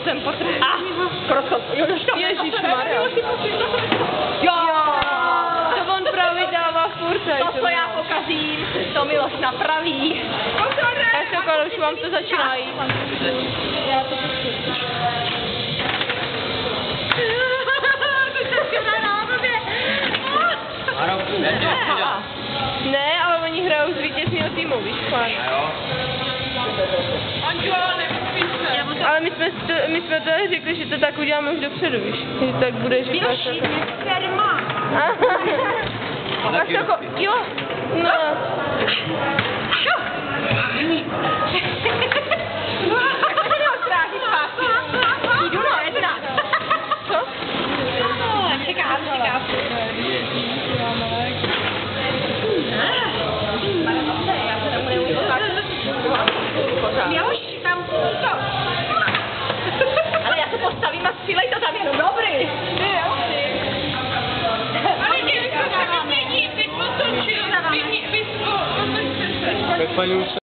jsem potrhla. Ježišmarja. Jo! To on právě dává furt. To, co já pokazím, to Miloš napraví. Já jsem koukala, už vám to začíná jít. Ne, ale oni hrajou z vítězného týmu, víš, pán. Ale my jsme to řekli, že to tak uděláme už dopředu, víš. Že tak bude říkat. Firma. Máš to jo, no. Jdu no, jedna. Co? Čekám. Miloš, tam to. Ale já se postavím a střílej to tam jenom dobrý. Ale někdo se vymění, teď otočil, vy otočte se. Tak paní už